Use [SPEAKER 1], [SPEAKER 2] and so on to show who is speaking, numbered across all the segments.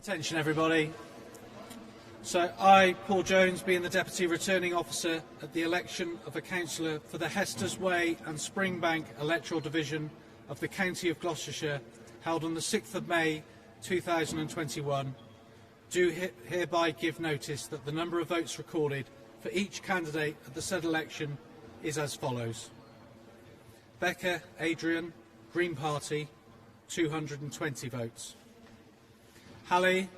[SPEAKER 1] Attention everybody. So I, Paul Jones, being the Deputy Returning Officer at the election of a councillor for the Hesters Way and Springbank electoral division of the County of Gloucestershire, held on the 6th of May 2021, do hereby give notice that the number of votes recorded for each candidate at the said election is as follows. Becca Adrian, Green Party, 220 votes. Halley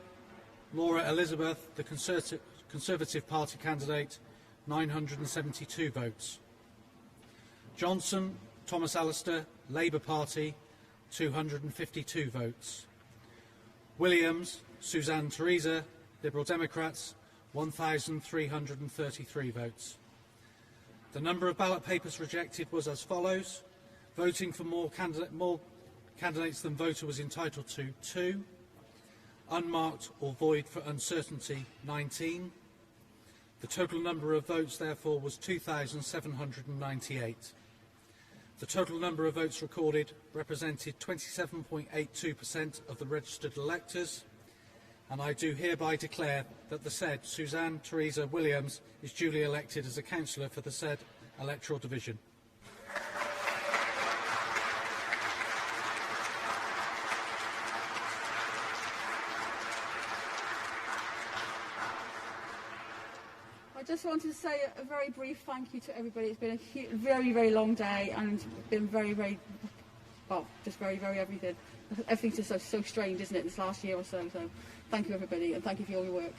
[SPEAKER 1] Laura Elizabeth, the Conservative Party candidate, 972 votes. Johnson Thomas Alistair, Labour Party, 252 votes. Williams Suzanne Teresa, Liberal Democrats, 1,333 votes. The number of ballot papers rejected was as follows. Voting for more candidates than voter was entitled to 2. Unmarked or void for uncertainty, 19. The total number of votes, therefore, was 2,798. The total number of votes recorded represented 27.82% of the registered electors, and I do hereby declare that the said Suzanne Teresa Williams is duly elected as a councillor for the said electoral division.
[SPEAKER 2] I just wanted to say a very brief thank you to everybody. It's been a very, very long day and been very, very, well, just very, very everything. Everything's just so strange, isn't it, this last year or so. So thank you, everybody, and thank you for all your work.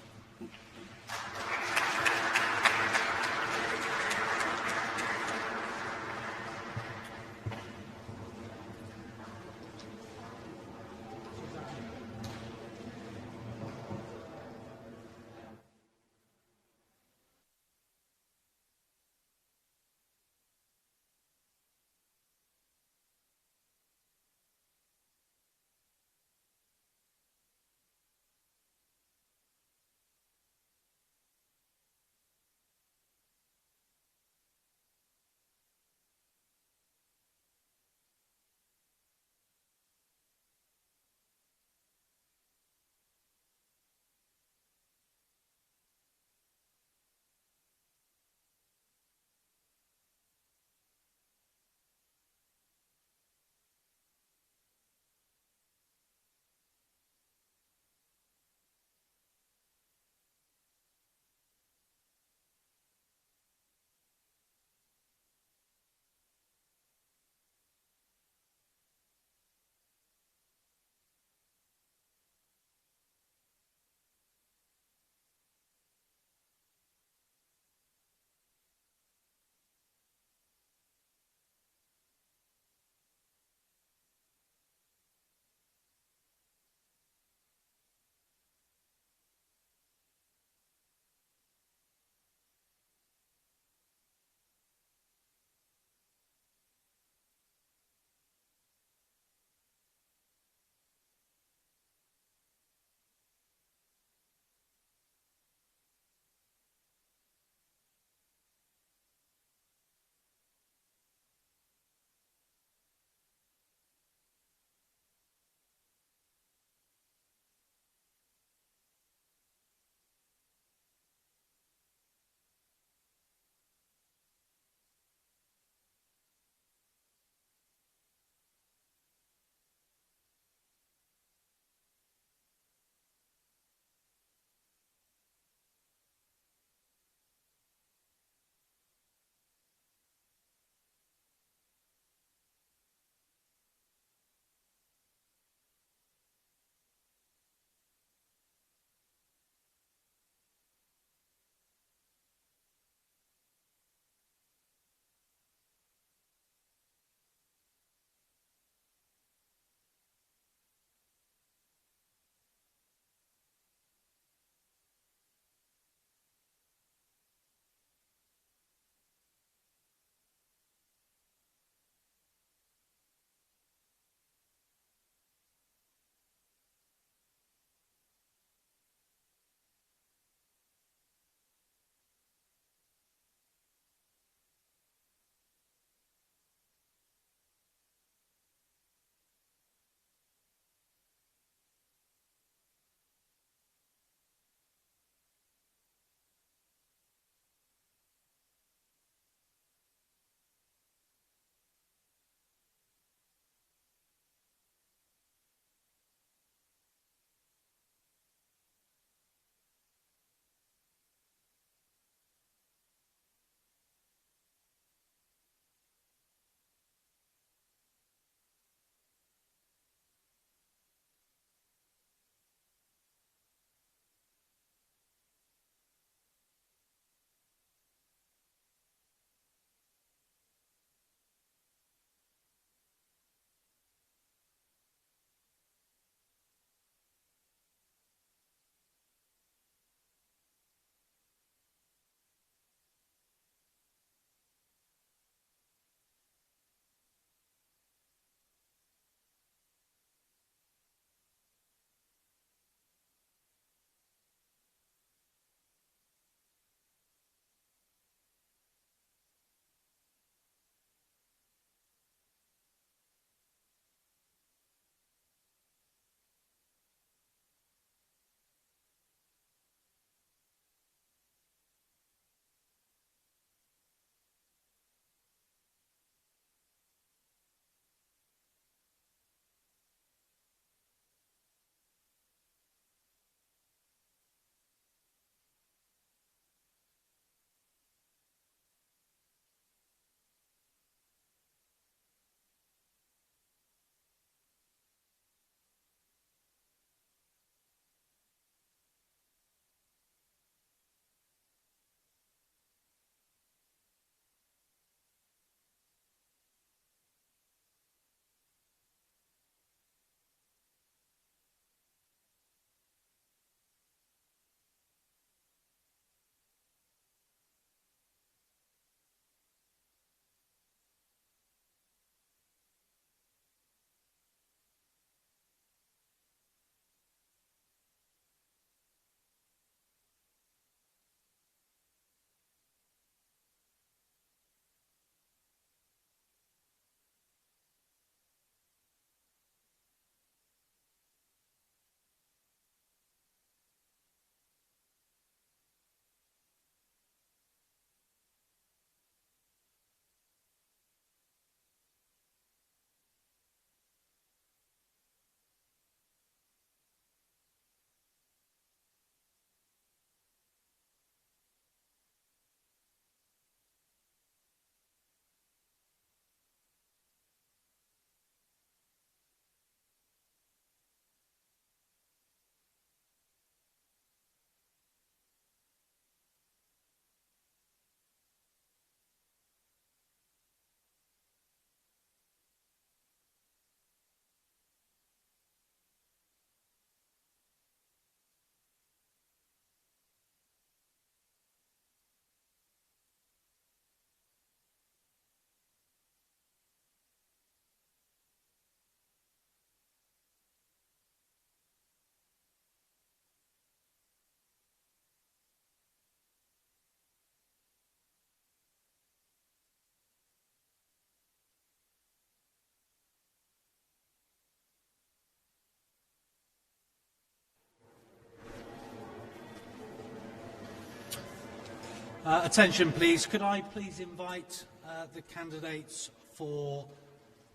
[SPEAKER 1] Attention please, could I please invite the candidates for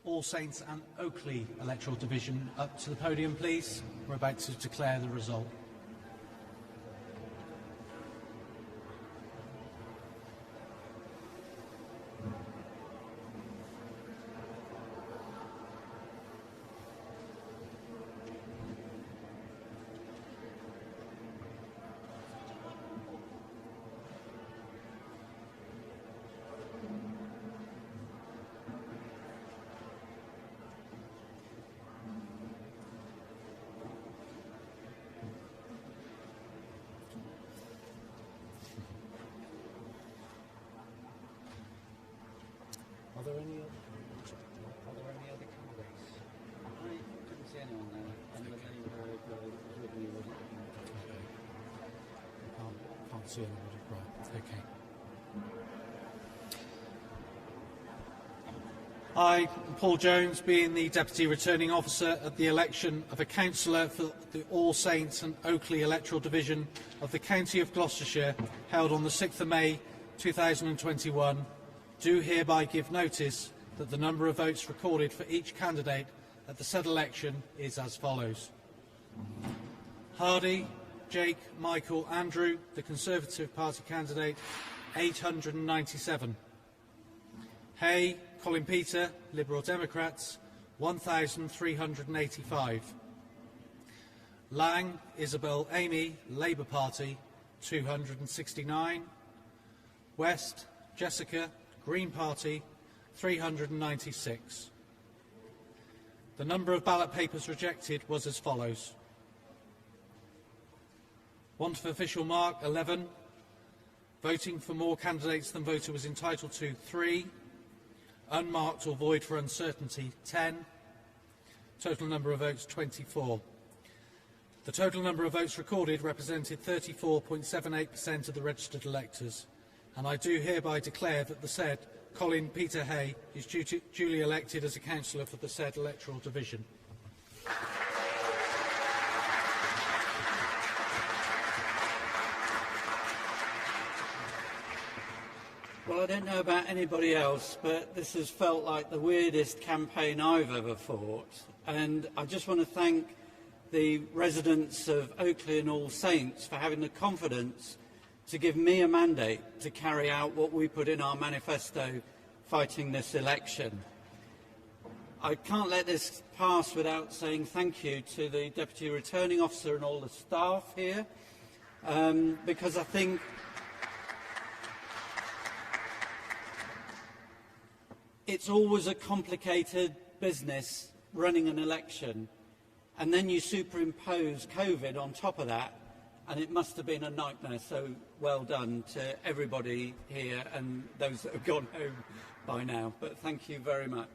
[SPEAKER 1] All Saints and Oakley electoral division up to the podium please? We're about to declare the result. Are there any other candidates?
[SPEAKER 3] I couldn't see anyone there, and the name was with me, wasn't it?
[SPEAKER 1] Can't see anybody. Right, okay. I, Paul Jones, being the Deputy Returning Officer at the election of a councillor for the All Saints and Oakley electoral division of the County of Gloucestershire, held on the 6th of May 2021, do hereby give notice that the number of votes recorded for each candidate at the said election is as follows. Hardy, Jake, Michael, Andrew, the Conservative Party candidate, 897. Hay, Colin Peter, Liberal Democrats, 1,385. Lang, Isabel Amy, Labour Party, 269. West, Jessica, Green Party, 396. The number of ballot papers rejected was as follows. Want for official mark, 11. Voting for more candidates than voter was entitled to, 3. Unmarked or void for uncertainty, 10. Total number of votes, 24. The total number of votes recorded represented 34.78% of the registered electors, and I do hereby declare that the said Colin Peter Hay is duly elected as a councillor for the said electoral division.
[SPEAKER 3] Well, I don't know about anybody else, but this has felt like the weirdest campaign I've ever fought. And I just want to thank the residents of Oakley and All Saints for having the confidence to give me a mandate to carry out what we put in our manifesto fighting this election. I can't let this pass without saying thank you to the Deputy Returning Officer and all the staff here, because I think it's always a complicated business running an election, and then you superimpose COVID on top of that, and it must have been a nightmare. So well done to everybody here and those that have gone home by now. But thank you very much.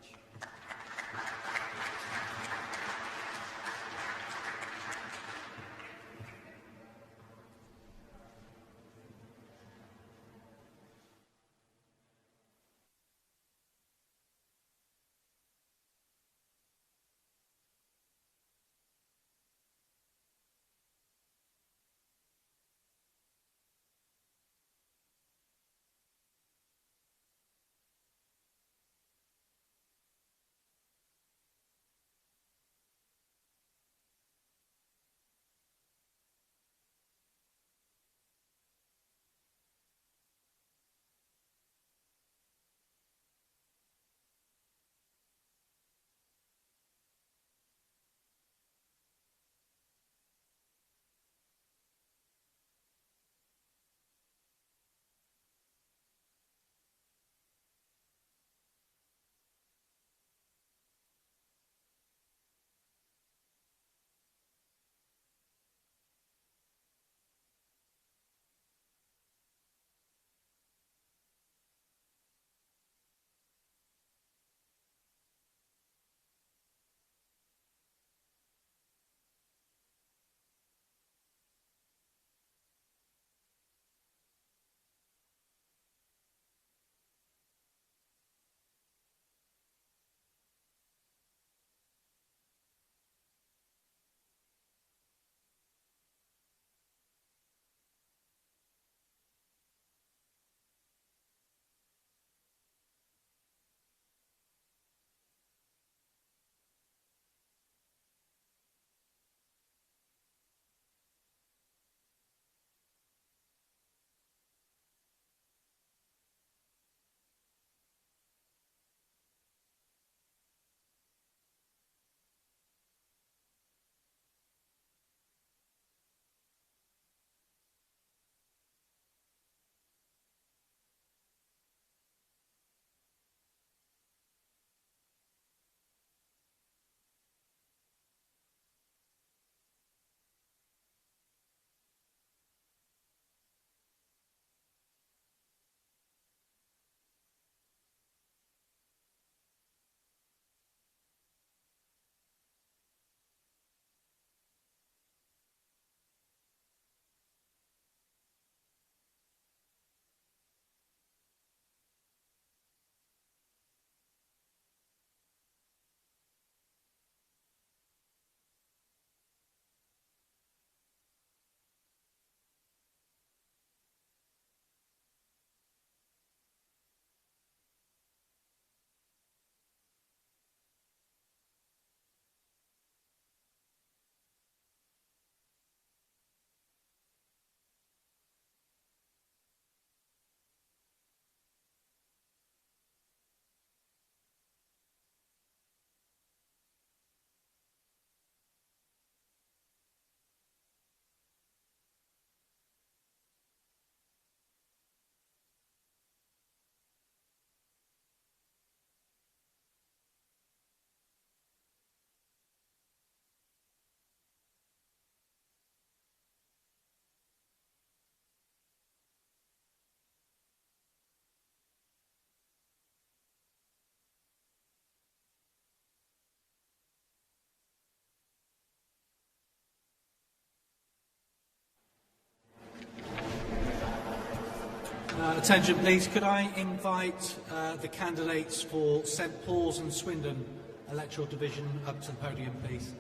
[SPEAKER 1] Attention please, could I invite the candidates for St Paul's and Swindon electoral division up to the podium please.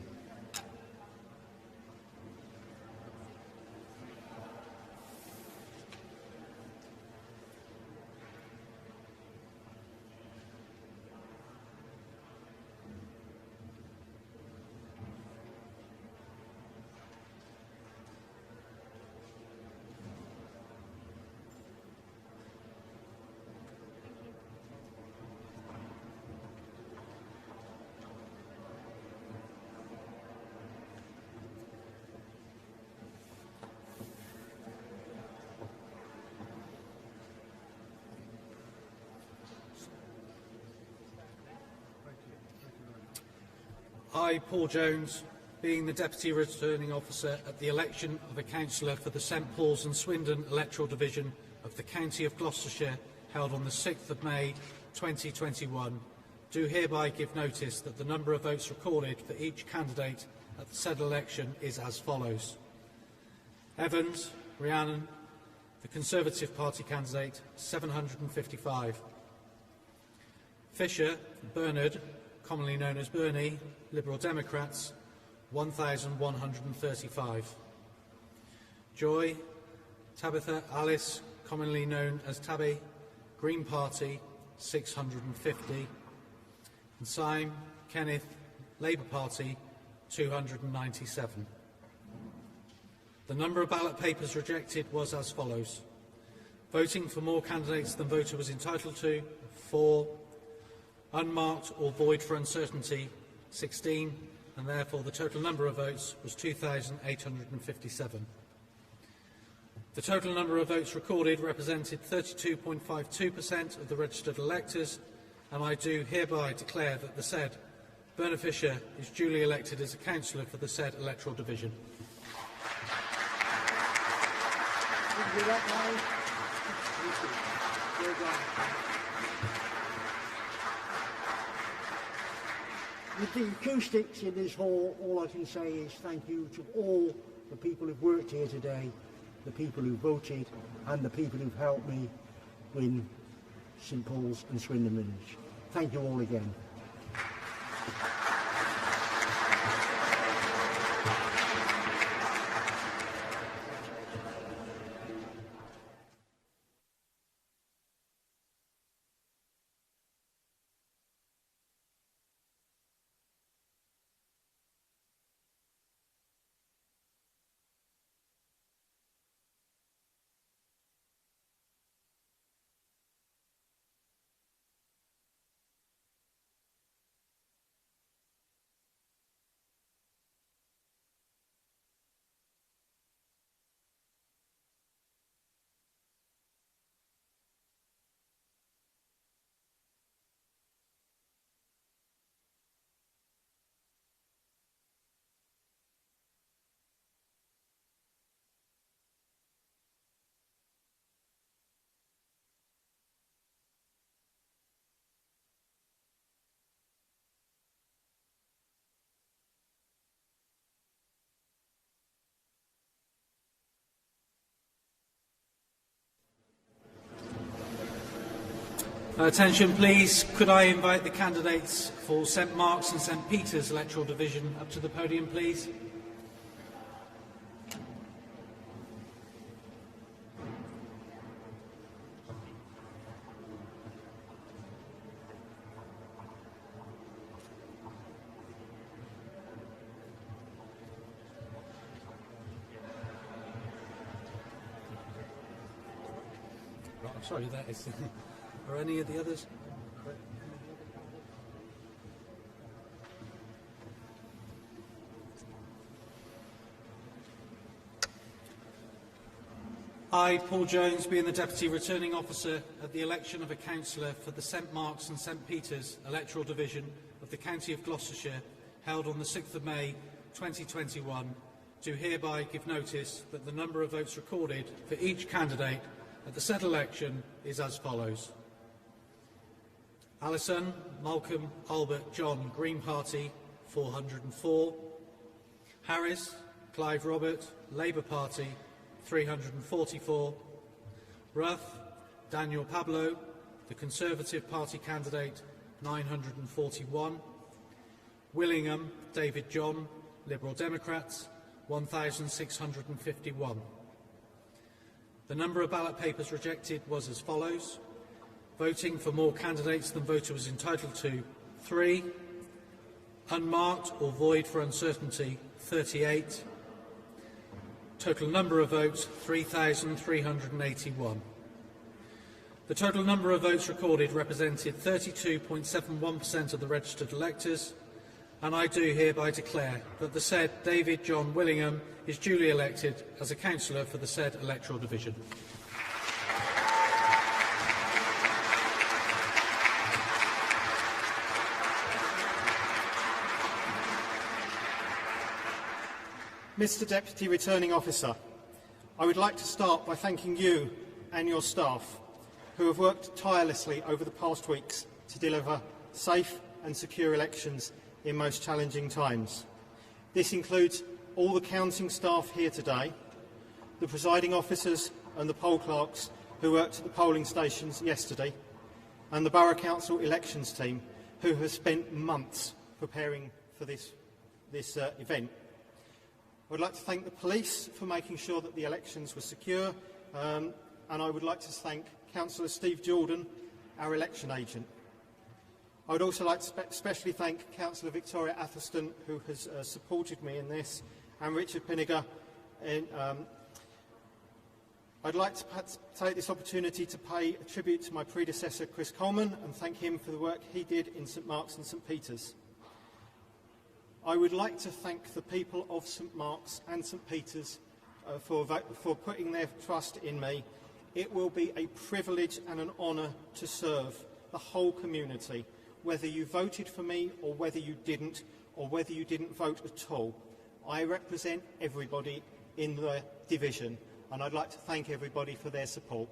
[SPEAKER 1] I, Paul Jones, being the Deputy Returning Officer at the election of a councillor for the St Paul's and Swindon electoral division of the County of Gloucestershire held on the 6th of May 2021, do hereby give notice that the number of votes recorded for each candidate at the said election is as follows. Evans, Rhiannon, the Conservative Party candidate, 755. Fisher, Bernard, commonly known as Bernie, Liberal Democrats, 1,135. Joy, Tabitha Alice, commonly known as Tabby, Green Party, 650. And Syme Kenneth, Labour Party, 297. The number of ballot papers rejected was as follows. Voting for more candidates than voter was entitled to, 4. Unmarked or void for uncertainty, 16, and therefore the total number of votes was 2,857. The total number of votes recorded represented 32.52% of the registered electors, and I do hereby declare that the said Bernard Fisher is duly elected as a councillor for the said electoral division.
[SPEAKER 4] With the acoustics in this hall, all I can say is thank you to all the people who've worked here today, the people who voted, and the people who've helped me win St Paul's and Swindon Village. Thank you all again.
[SPEAKER 1] Attention please, could I invite the candidates for St Mark's and St Peter's electoral division up to the podium please. Right, I'm sorry, that is... Are any of the others? I, Paul Jones, being the Deputy Returning Officer at the election of a councillor for the St Mark's and St Peter's electoral division of the County of Gloucestershire, held on the 6th of May 2021, do hereby give notice that the number of votes recorded for each candidate at the said election is as follows. Alison, Malcolm, Albert, John, Green Party, 404. Harris, Clive Robert, Labour Party, 344. Rough, Daniel Pablo, the Conservative Party candidate, 941. Willingham, David John, Liberal Democrats, 1,651. The number of ballot papers rejected was as follows: voting for more candidates than voter was entitled to, 3. Unmarked or void for uncertainty, 38. Total number of votes, 3,381. The total number of votes recorded represented 32.71% of the registered electors, and I do hereby declare that the said David John Willingham is duly elected as a councillor for the said electoral division.
[SPEAKER 5] Mr Deputy Returning Officer, I would like to start by thanking you and your staff who have worked tirelessly over the past weeks to deliver safe and secure elections in most challenging times. This includes all the counting staff here today, the presiding officers and the poll clerks who worked at the polling stations yesterday, and the Borough Council elections team who have spent months preparing for this event. I would like to thank the police for making sure that the elections were secure, and I would like to thank Councillor Steve Jordan, our election agent. I would also like to especially thank Councillor Victoria Athelston, who has supported me in this, and Richard Pinniger. I'd like to take this opportunity to pay a tribute to my predecessor, Chris Coleman, and thank him for the work he did in St Mark's and St Peter's. I would like to thank the people of St Mark's and St Peter's for putting their trust in me. It will be a privilege and an honour to serve the whole community, whether you voted for me or whether you didn't vote at all. I represent everybody in the division, and I'd like to thank everybody for their support.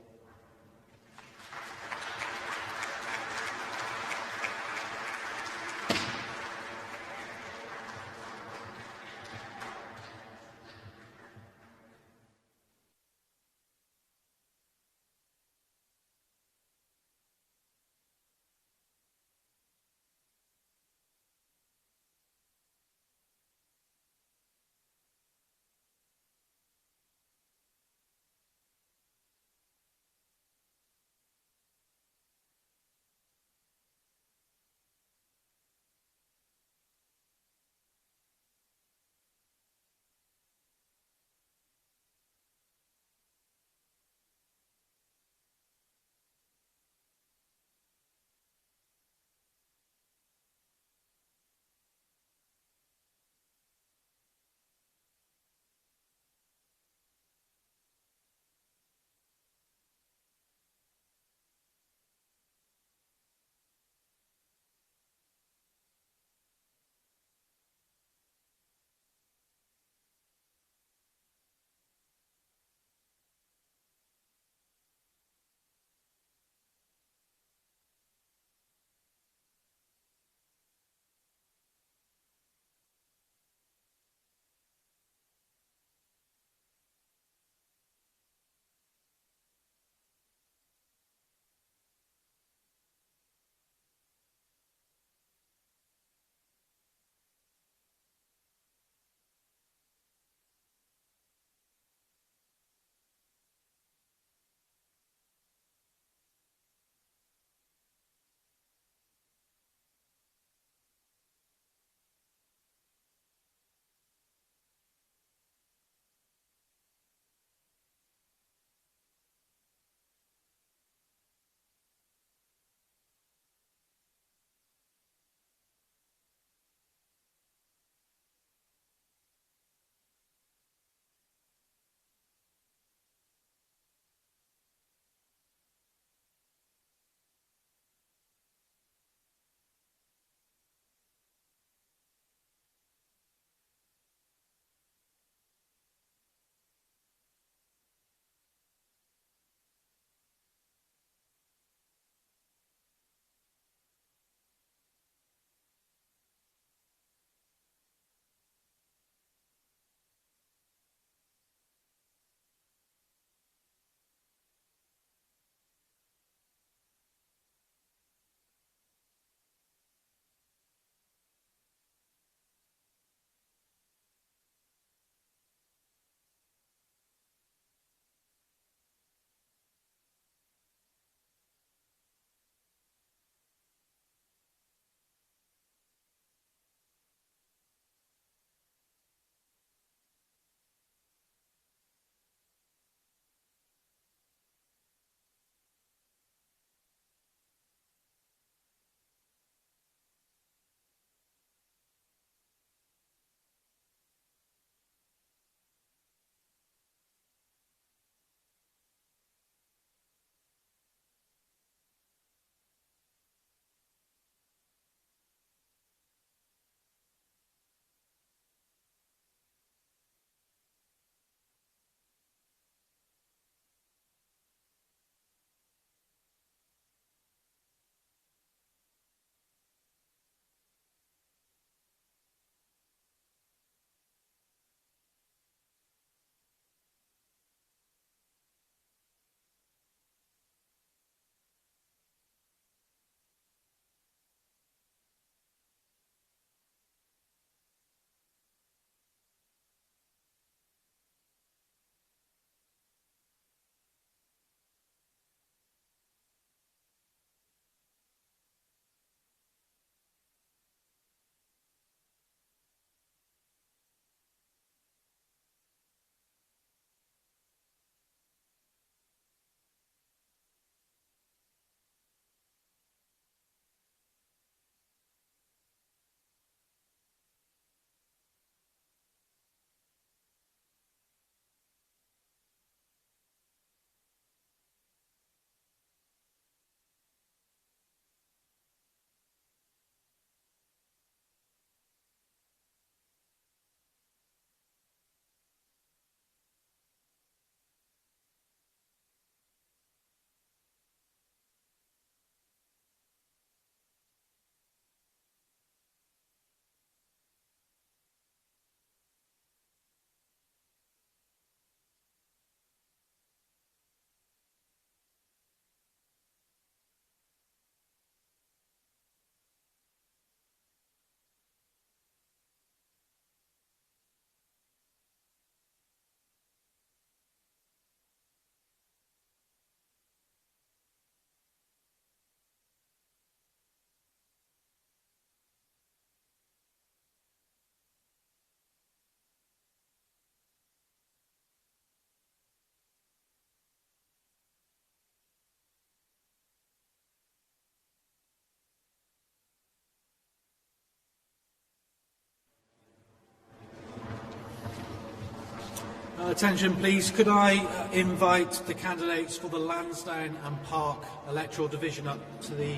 [SPEAKER 1] Attention please, could I invite the candidates for the Lansdowne and Park electoral division up to the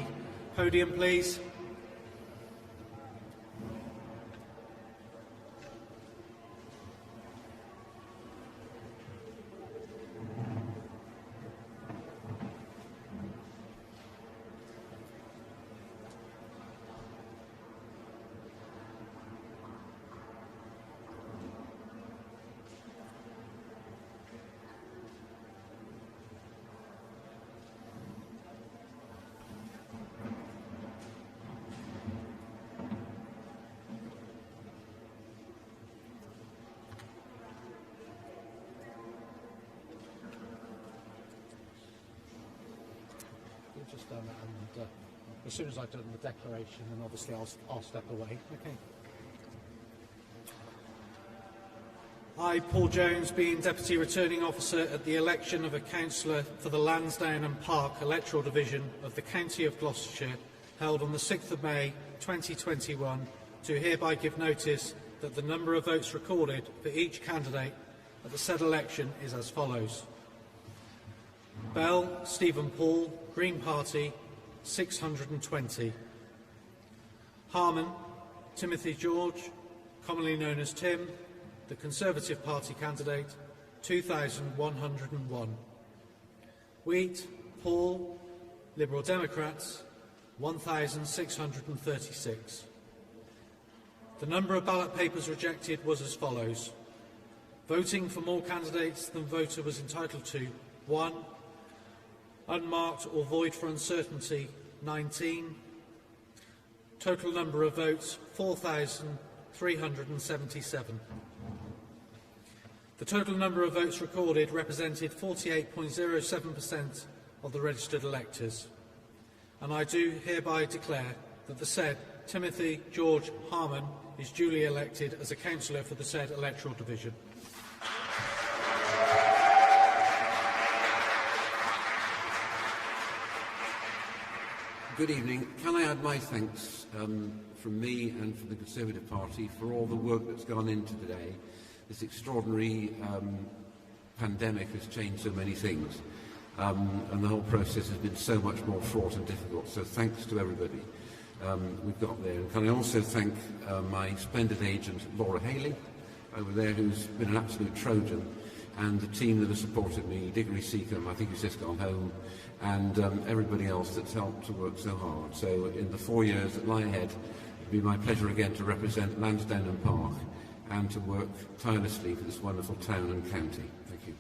[SPEAKER 1] podium please? We've just done that, and as soon as I've done the declaration, then obviously I'll step away. Okay. I, Paul Jones, being Deputy Returning Officer at the election of a councillor for the Lansdowne and Park electoral division of the County of Gloucestershire, held on the 6th of May 2021, do hereby give notice that the number of votes recorded for each candidate at the said election is as follows. Bell, Stephen Paul, Green Party, 620. Harman, Timothy George, commonly known as Tim, the Conservative Party candidate, 2,101. Wheat, Paul, Liberal Democrats, 1,636. The number of ballot papers rejected was as follows. Voting for more candidates than voter was entitled to, 1. Unmarked or void for uncertainty, 19. Total number of votes, 4,377. The total number of votes recorded represented 48.07% of the registered electors. And I do hereby declare that the said Timothy George Harman is duly elected as a councillor for the said electoral division.
[SPEAKER 6] Good evening. Can I add my thanks from me and from the Conservative Party for all the work that's gone into today. This extraordinary pandemic has changed so many things, and the whole process has been so much more fraught and difficult. So thanks to everybody we've got there. And can I also thank my splendid agent, Laura Haley, over there, who's been an absolute Trojan, and the team that has supported me, Diggory Seacombe, I think he's just gone home, and everybody else that's helped to work so hard. So in the 4 years that lie ahead, it'll be my pleasure again to represent Lansdowne and Park and to work tirelessly for this wonderful town and county. Thank you.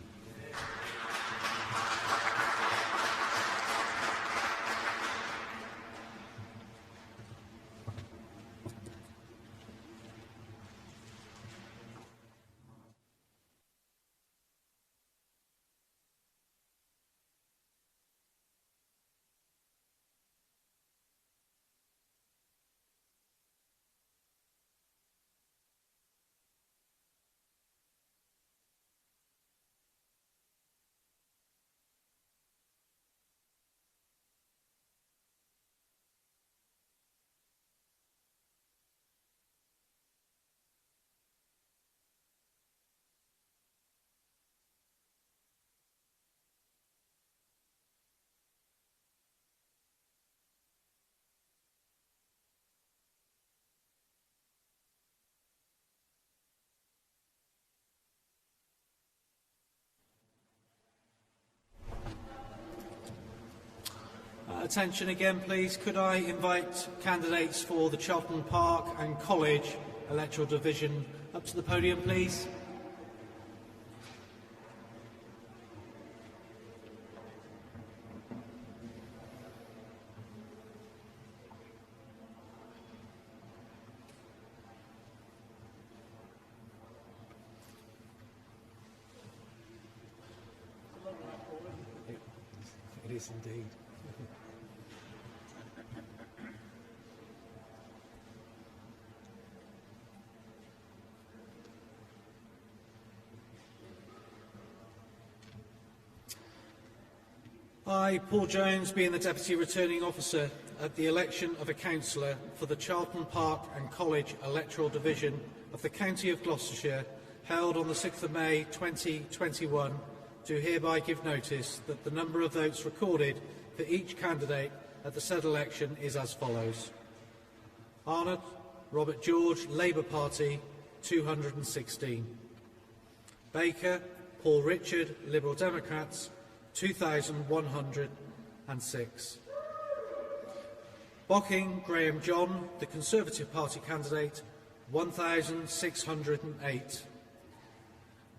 [SPEAKER 1] Attention again please, could I invite candidates for the Cheltenham Park and College electoral division up to the podium please? It is indeed. I, Paul Jones, being the Deputy Returning Officer at the election of a councillor for the Cheltenham Park and College electoral division of the County of Gloucestershire, held on the 6th of May 2021, do hereby give notice that the number of votes recorded for each candidate at the said election is as follows. Arnott Robert George, Labour Party, 216. Baker Paul Richard, Liberal Democrats, 2,106. Bocking Graham John, the Conservative Party candidate, 1,608.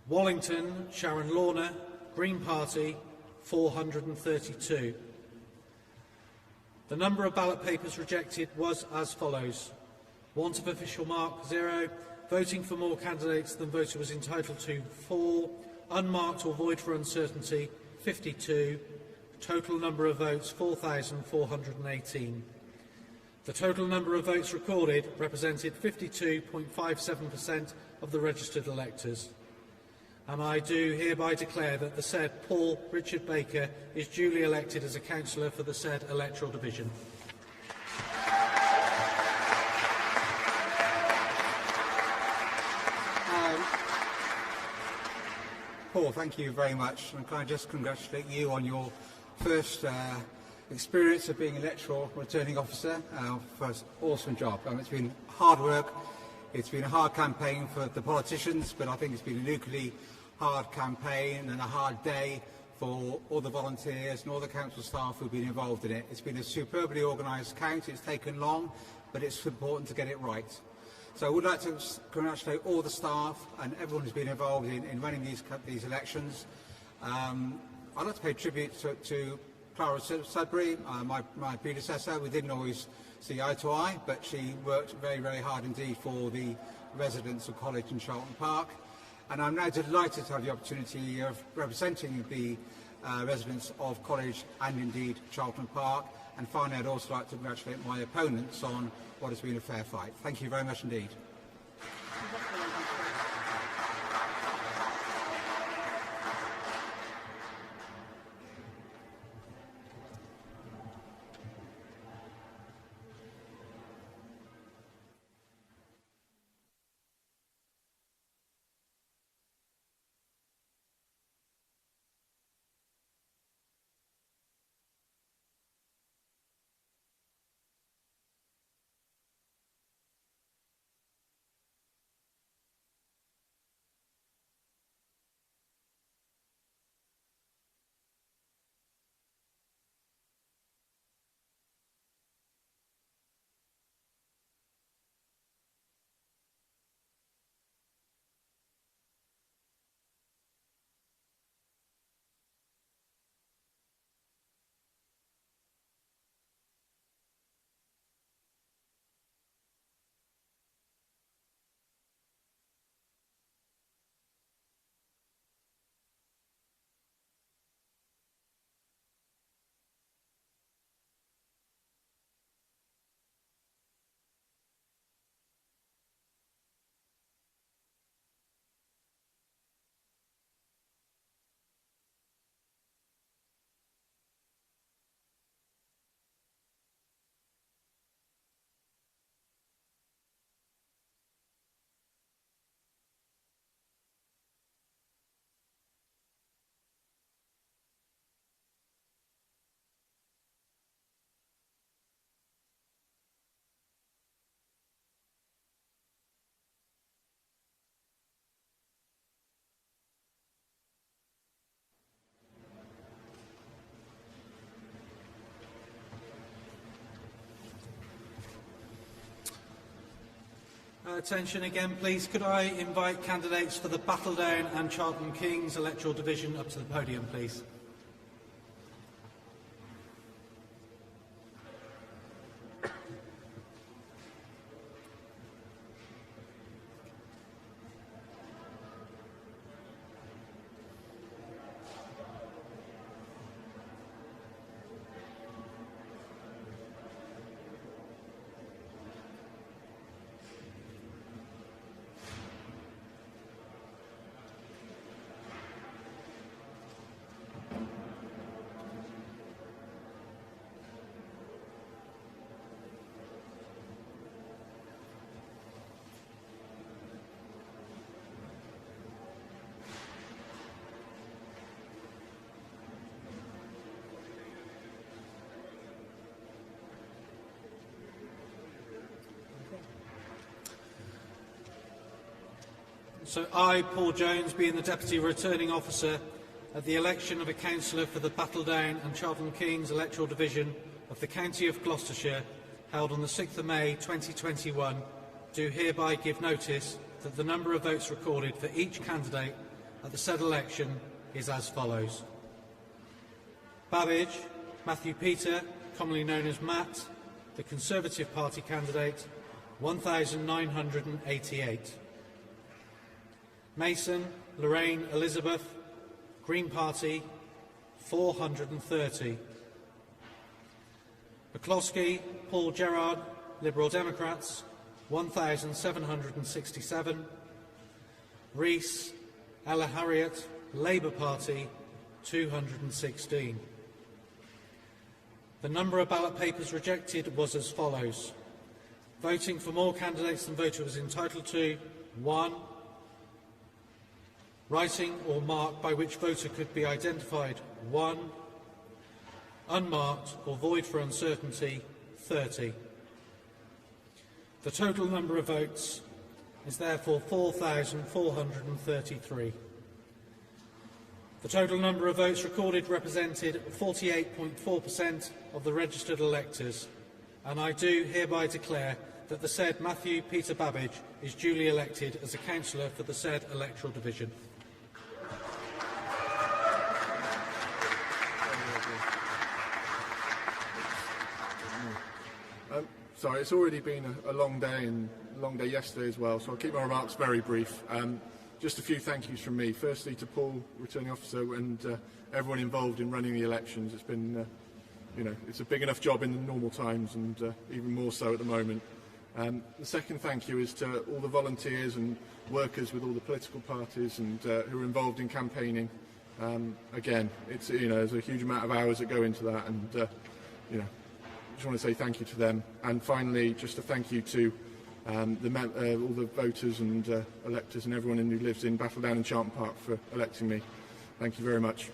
[SPEAKER 1] Wallington Sharon Lorna, Green Party, 432. The number of ballot papers rejected was as follows. Want of official mark, 0. Voting for more candidates than voter was entitled to, 4. Unmarked or void for uncertainty, 52. Total number of votes, 4,418. The total number of votes recorded represented 52.57% of the registered electors. And I do hereby declare that the said Paul Richard Baker is duly elected as a councillor for the said electoral division.
[SPEAKER 7] Paul, thank you very much, and can I just congratulate you on your first experience of being electoral returning officer for an awesome job. It's been hard work, it's been a hard campaign for the politicians, but I think it's been an equally hard campaign and a hard day for all the volunteers and all the council staff who've been involved in it. It's been a superbly organised count, it's taken long, but it's important to get it right. So I would like to congratulate all the staff and everyone who's been involved in running these elections. I'd like to pay tribute to Clara Sudbury, my predecessor. We didn't always see eye to eye, but she worked very, very hard indeed for the residents of College and Cheltenham Park. And I'm now delighted to have the opportunity of representing the residents of College and indeed Cheltenham Park. And finally, I'd also like to congratulate my opponents on what has been a fair fight. Thank you very much indeed.
[SPEAKER 1] Attention again, please. Could I invite candidates for the Battledown and Cheltenham Kings electoral division up to the podium, please? So I, Paul Jones, being the Deputy Returning Officer at the election of a councillor for the Battledown and Cheltenham Kings electoral division of the County of Gloucestershire, held on the 6th of May 2021, do hereby give notice that the number of votes recorded for each candidate at the said election is as follows. Babbage, Matthew Peter, commonly known as Matt, the Conservative Party candidate, 1,988. Mason, Lorraine Elizabeth, Green Party, 430. McCloskey, Paul Gerard, Liberal Democrats, 1,767. Rees, Ella Harriott, Labour Party, 216. The number of ballot papers rejected was as follows. Voting for more candidates than voter was entitled to, 1. Writing or mark by which voter could be identified, 1. Unmarked or void for uncertainty, 30. The total number of votes is therefore 4,433. The total number of votes recorded represented 48.4% of the registered electors, and I do hereby declare that the said Matthew Peter Babbage is duly elected as a councillor for the said electoral division.
[SPEAKER 8] Sorry, it's already been a long day, and a long day yesterday as well, so I'll keep my remarks very brief. Just a few thank yous from me. Firstly to Paul, Returning Officer, and everyone involved in running the elections. It's been, it's a big enough job in the normal times, and even more so at the moment. The second thank you is to all the volunteers and workers with all the political parties and who are involved in campaigning. Again, it's there's a huge amount of hours that go into that, and just want to say thank you to them. And finally, just a thank you to all the voters and electors and everyone who lives in Battledown and Cheltenham Park for electing me. Thank you very much.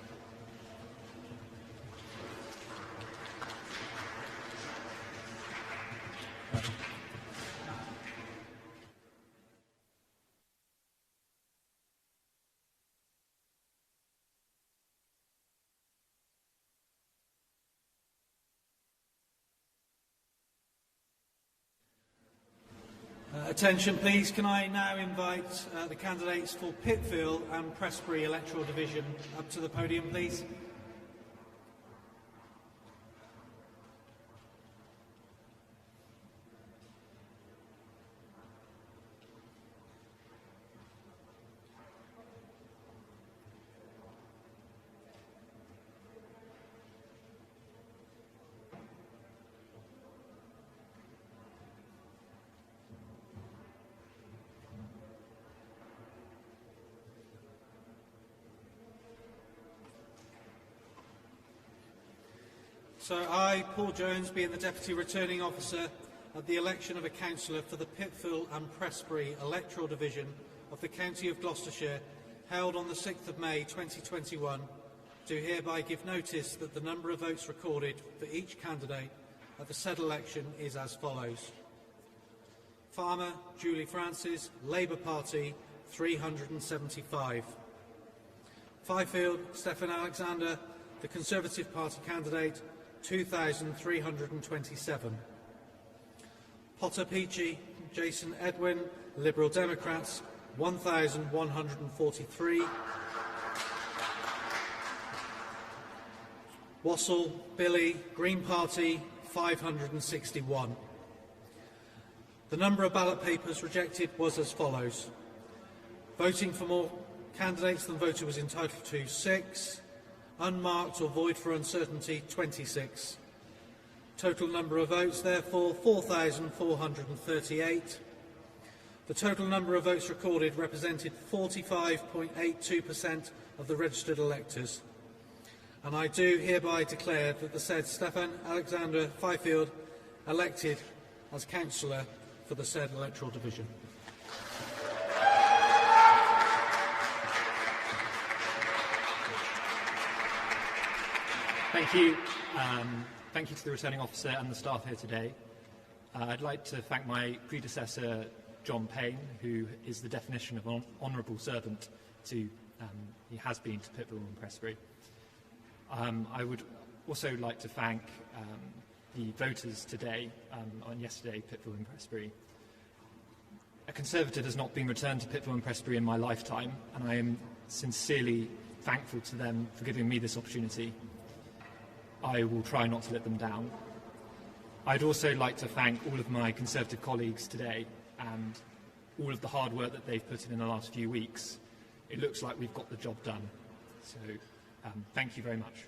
[SPEAKER 1] Attention please, can I now invite the candidates for Pitfield and Prestbury electoral division up to the podium please. So I, Paul Jones, being the Deputy Returning Officer at the election of a councillor for the Pitfield and Prestbury electoral division of the County of Gloucestershire, held on the 6th of May 2021, do hereby give notice that the number of votes recorded for each candidate at the said election is as follows. Farmer, Julie Francis, Labour Party, 375. Fifield, Stephen Alexander, the Conservative Party candidate, 2,327. Potter Peachy, Jason Edwin, Liberal Democrats, 1,143. Wassell, Billy, Green Party, 561. The number of ballot papers rejected was as follows. Voting for more candidates than voter was entitled to, 6. Unmarked or void for uncertainty, 26. Total number of votes, therefore, 4,438. The total number of votes recorded represented 45.82% of the registered electors. And I do hereby declare that the said Stefan Alexander Fifield elected as councillor for the said electoral division.
[SPEAKER 9] Thank you. Thank you to the Returning Officer and the staff here today. I'd like to thank my predecessor, John Payne, who is the definition of an honourable servant to, he has been to Pittville and Prestbury. I would also like to thank the voters today, on yesterday, Pittville and Prestbury. A Conservative has not been returned to Pittville and Prestbury in my lifetime, and I am sincerely thankful to them for giving me this opportunity. I will try not to let them down. I'd also like to thank all of my Conservative colleagues today and all of the hard work that they've put in the last few weeks. It looks like we've got the job done. So thank you very much.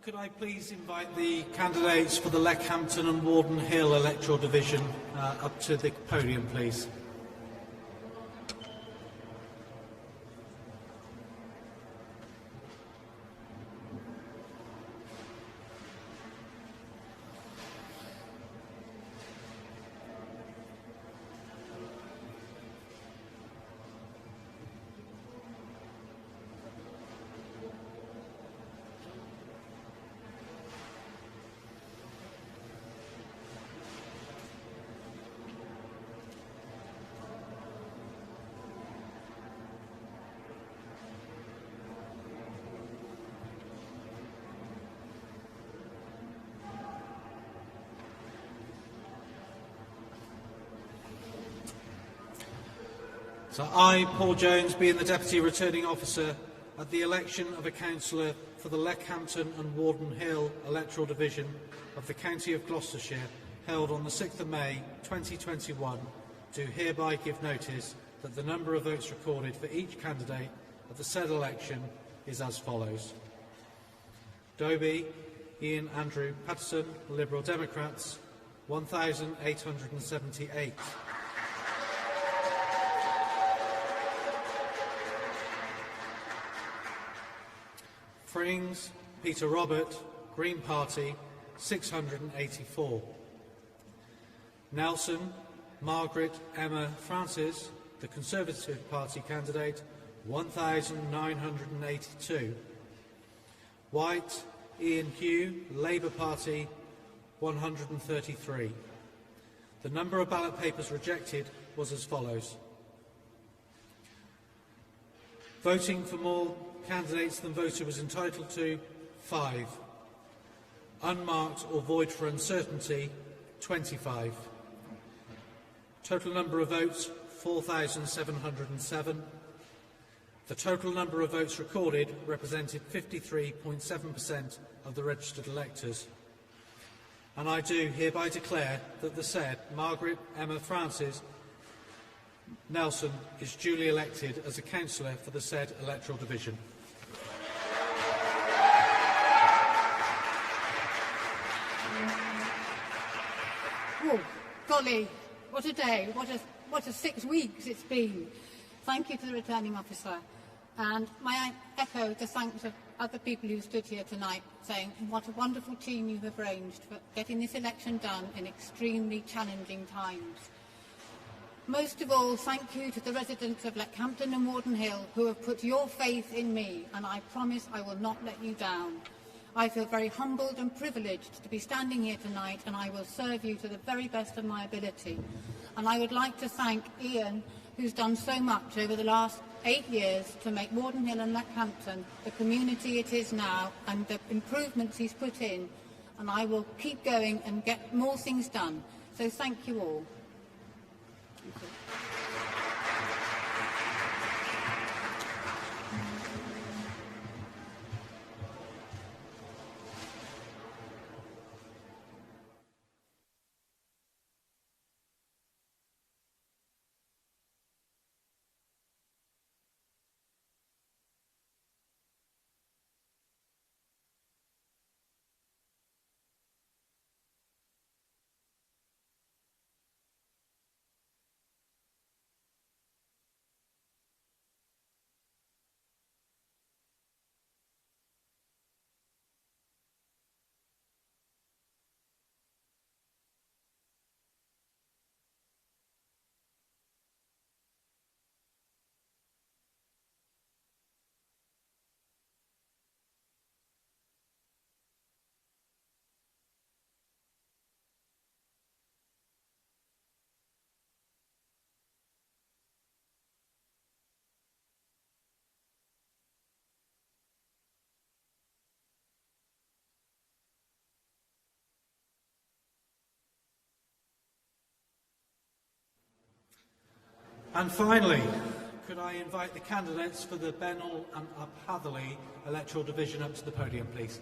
[SPEAKER 1] Could I please invite the candidates for the Leckhampton and Warden Hill electoral division up to the podium, please? So I, Paul Jones, being the Deputy Returning Officer at the election of a councillor for the Leckhampton and Warden Hill electoral division of the County of Gloucestershire, held on the 6th of May 2021, do hereby give notice that the number of votes recorded for each candidate at the said election is as follows. Doby, Ian Andrew Patterson, Liberal Democrats, 1,878. Frings, Peter Robert, Green Party, 684. Nelson, Margaret Emma Francis, the Conservative Party candidate, 1,982. White, Ian Hugh, Labour Party, 133. The number of ballot papers rejected was as follows. Voting for more candidates than voter was entitled to, 5. Unmarked or void for uncertainty, 25. Total number of votes, 4,707. The total number of votes recorded represented 53.7% of the registered electors. And I do hereby declare that the said Margaret Emma Francis Nelson is duly elected as a councillor for the said electoral division.
[SPEAKER 10] Oh, golly, what a day, what a 6 weeks it's been. Thank you to the returning officer. And may I echo the thanks of other people who stood here tonight saying what a wonderful team you have arranged for getting this election done in extremely challenging times. Most of all, thank you to the residents of Leckhampton and Warden Hill who have put your faith in me, and I promise I will not let you down. I feel very humbled and privileged to be standing here tonight, and I will serve you to the very best of my ability. And I would like to thank Ian, who's done so much over the last 8 years to make Warden Hill and Leckhampton the community it is now, and the improvements he's put in. And I will keep going and get more things done. So thank you all.
[SPEAKER 1] And finally, could I invite the candidates for the Bennell and Uphatherley electoral division up to the podium, please?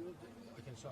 [SPEAKER 1] Okay, so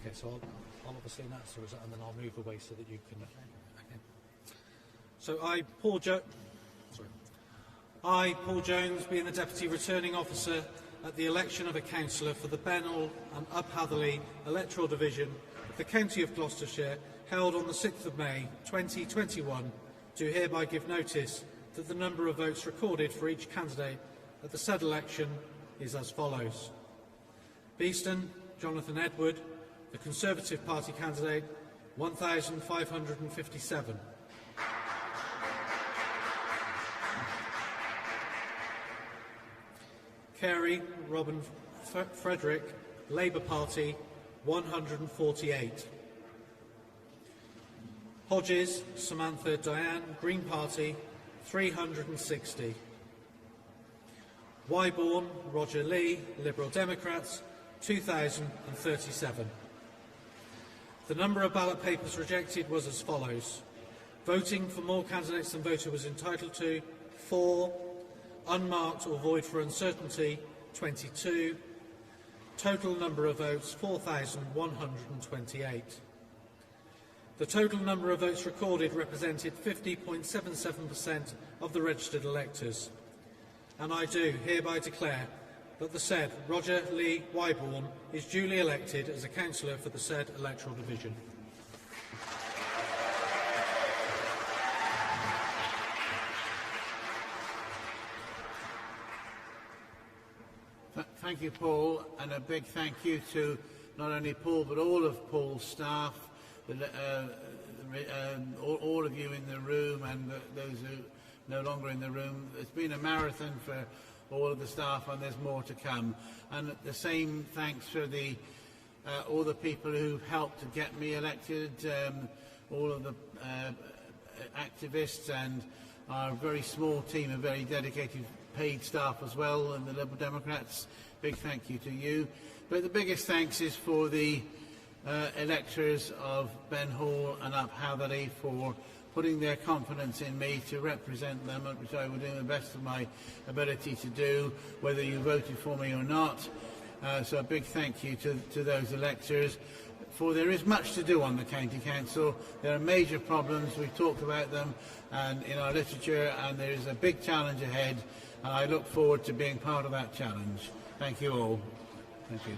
[SPEAKER 1] okay, so I'll obviously announce the result and then I'll move away so that you can. Okay. So I, Paul Jones, being the Deputy Returning Officer at the election of a councillor for the Benall and Up Hatherley electoral division of the County of Gloucestershire, held on the 6th of May 2021, do hereby give notice that the number of votes recorded for each candidate at the said election is as follows. Beeston, Jonathan Edward, the Conservative Party candidate, 1,557. Carey Robin Frederick, Labour Party, 148. Hodges Samantha Diane, Green Party, 360. Wyborn Roger Lee, Liberal Democrats, 2,037. The number of ballot papers rejected was as follows. Voting for more candidates than voter was entitled to, 4. Unmarked or void for uncertainty, 22. Total number of votes, 4,128. The total number of votes recorded represented 50.77% of the registered electors. And I do hereby declare that the said Roger Lee Wyborn is duly elected as a councillor for the said electoral division.
[SPEAKER 11] Thank you, Paul, and a big thank you to not only Paul but all of Paul's staff, all of you in the room and those who are no longer in the room. It's been a marathon for all of the staff, and there's more to come. And the same thanks for all the people who've helped to get me elected, all of the activists and our very small team of very dedicated paid staff as well, and the Liberal Democrats. Big thank you to you. But the biggest thanks is for the electors of Ben Hall and Up Hatherley for putting their confidence in me to represent them, which I will do the best of my ability to do, whether you voted for me or not. So a big thank you to those electors. For there is much to do on the County Council. There are major problems, we've talked about them and in our literature, and there is a big challenge ahead, and I look forward to being part of that challenge. Thank you all. Thank you.